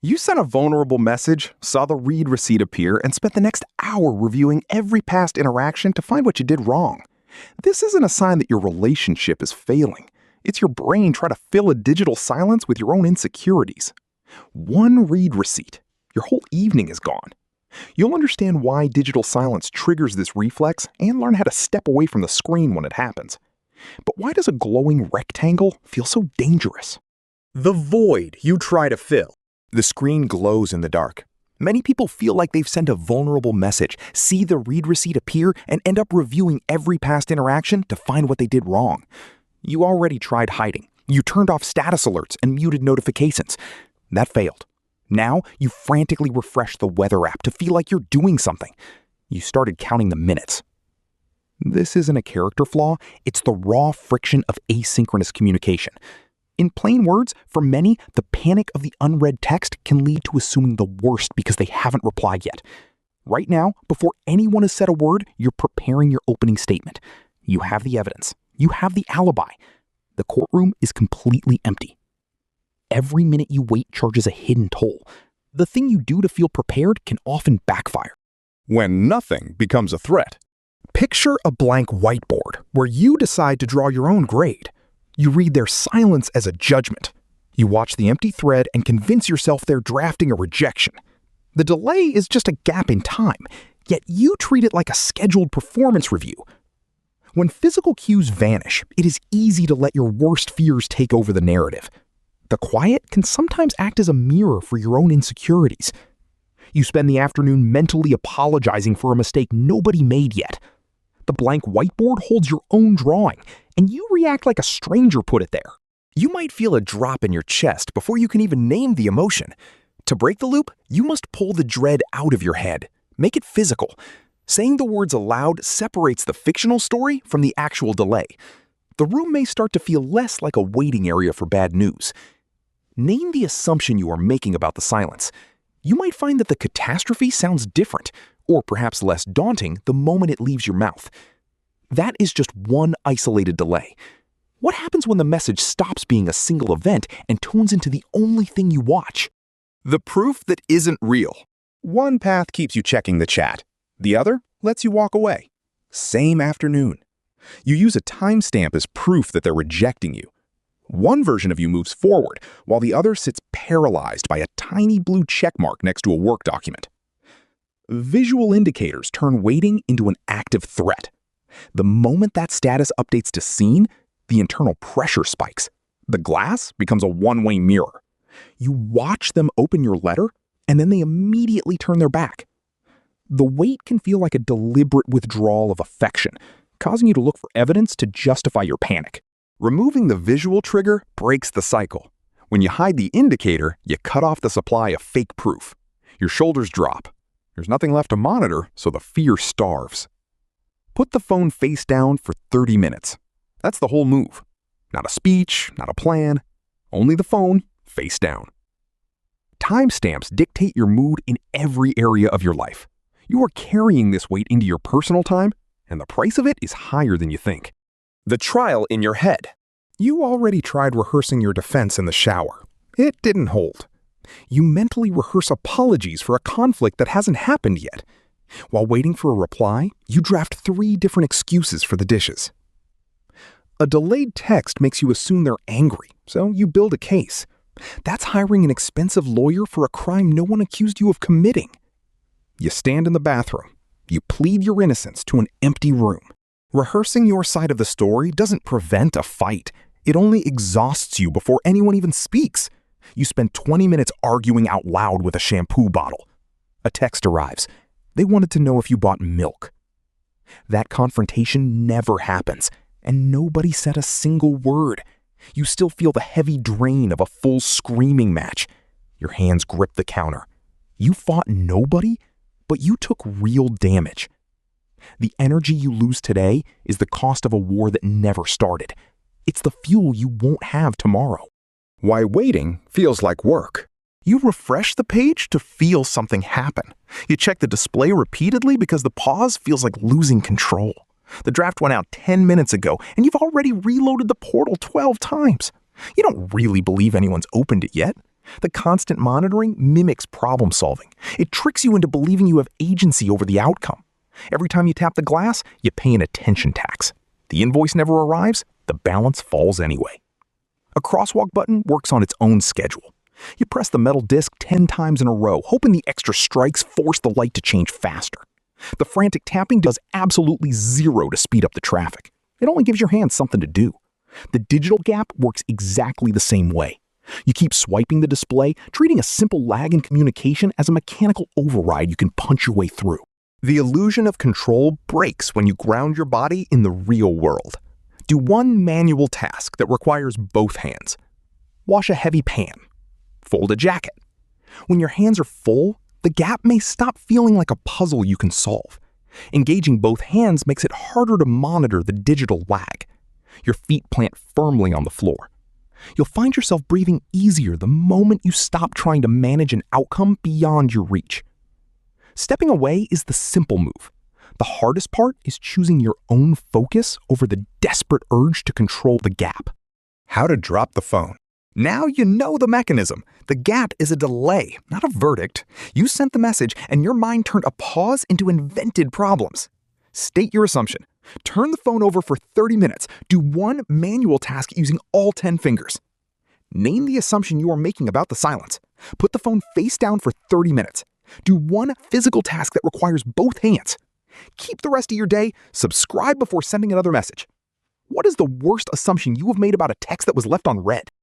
You sent a vulnerable message, saw the read receipt appear, and spent the next hour reviewing every past interaction to find what you did wrong. This isn't a sign that your relationship is failing. It's your brain trying to fill a digital silence with your own insecurities. One read receipt. Your whole evening is gone. You'll understand why digital silence triggers this reflex and learn how to step away from the screen when it happens. But why does a glowing rectangle feel so dangerous? The void you try to fill. The screen glows in the dark. Many people feel like they've sent a vulnerable message, see the read receipt appear, and end up reviewing every past interaction to find what they did wrong. You already tried hiding. You turned off status alerts and muted notifications. That failed. Now you frantically refresh the weather app to feel like you're doing something. You started counting the minutes. This isn't a character flaw, it's the raw friction of asynchronous communication. In plain words, for many, the panic of the unread text can lead to assuming the worst because they haven't replied yet. Right now, before anyone has said a word, you're preparing your opening statement. You have the evidence. You have the alibi. The courtroom is completely empty. Every minute you wait charges a hidden toll. The thing you do to feel prepared can often backfire. When nothing becomes a threat. Picture a blank whiteboard where you decide to draw your own grade. You read their silence as a judgment. You watch the empty thread and convince yourself they're drafting a rejection. The delay is just a gap in time, yet you treat it like a scheduled performance review. When physical cues vanish, it is easy to let your worst fears take over the narrative. The quiet can sometimes act as a mirror for your own insecurities. You spend the afternoon mentally apologizing for a mistake nobody made yet. The blank whiteboard holds your own drawing, and you react like a stranger put it there. You might feel a drop in your chest before you can even name the emotion. To break the loop, you must pull the dread out of your head. Make it physical. Saying the words aloud separates the fictional story from the actual delay. The room may start to feel less like a waiting area for bad news. Name the assumption you are making about the silence. You might find that the catastrophe sounds different, or perhaps less daunting the moment it leaves your mouth. That is just one isolated delay. What happens when the message stops being a single event and turns into the only thing you watch? The proof that isn't real. One path keeps you checking the chat. The other lets you walk away. Same afternoon. You use a timestamp as proof that they're rejecting you. One version of you moves forward, while the other sits paralyzed by a tiny blue checkmark next to a work document. Visual indicators turn waiting into an active threat. The moment that status updates to seen, the internal pressure spikes. The glass becomes a one-way mirror. You watch them open your letter, and then they immediately turn their back. The wait can feel like a deliberate withdrawal of affection, causing you to look for evidence to justify your panic. Removing the visual trigger breaks the cycle. When you hide the indicator, you cut off the supply of fake proof. Your shoulders drop. There's nothing left to monitor, so the fear starves. Put the phone face down for 30 minutes. That's the whole move. Not a speech, not a plan, only the phone face down. Timestamps dictate your mood in every area of your life. You are carrying this weight into your personal time, and the price of it is higher than you think. The trial in your head. You already tried rehearsing your defense in the shower. It didn't hold. You mentally rehearse apologies for a conflict that hasn't happened yet. While waiting for a reply, you draft 3 different excuses for the dishes. A delayed text makes you assume they're angry, so you build a case. That's hiring an expensive lawyer for a crime no one accused you of committing. You stand in the bathroom. You plead your innocence to an empty room. Rehearsing your side of the story doesn't prevent a fight. It only exhausts you before anyone even speaks. You spend 20 minutes arguing out loud with a shampoo bottle. A text arrives. They wanted to know if you bought milk. That confrontation never happens, and nobody said a single word. You still feel the heavy drain of a full screaming match. Your hands grip the counter. You fought nobody, but you took real damage. The energy you lose today is the cost of a war that never started. It's the fuel you won't have tomorrow. Why waiting feels like work. You refresh the page to feel something happen. You check the display repeatedly because the pause feels like losing control. The draft went out 10 minutes ago, and you've already reloaded the portal 12 times. You don't really believe anyone's opened it yet. The constant monitoring mimics problem solving. It tricks you into believing you have agency over the outcome. Every time you tap the glass, you pay an attention tax. The invoice never arrives, the balance falls anyway. A crosswalk button works on its own schedule. You press the metal disc 10 times in a row, hoping the extra strikes force the light to change faster. The frantic tapping does absolutely zero to speed up the traffic. It only gives your hands something to do. The digital gap works exactly the same way. You keep swiping the display, treating a simple lag in communication as a mechanical override you can punch your way through. The illusion of control breaks when you ground your body in the real world. Do one manual task that requires both hands. Wash a heavy pan. Fold a jacket. When your hands are full, the gap may stop feeling like a puzzle you can solve. Engaging both hands makes it harder to monitor the digital lag. Your feet plant firmly on the floor. You'll find yourself breathing easier the moment you stop trying to manage an outcome beyond your reach. Stepping away is the simple move. The hardest part is choosing your own focus over the desperate urge to control the gap. How to drop the phone. Now you know the mechanism. The gap is a delay, not a verdict. You sent the message, and your mind turned a pause into invented problems. State your assumption. Turn the phone over for 30 minutes. Do one manual task using all 10 fingers. Name the assumption you are making about the silence. Put the phone face down for 30 minutes. Do one physical task that requires both hands. Keep the rest of your day. Subscribe before sending another message. What is the worst assumption you have made about a text that was left unread?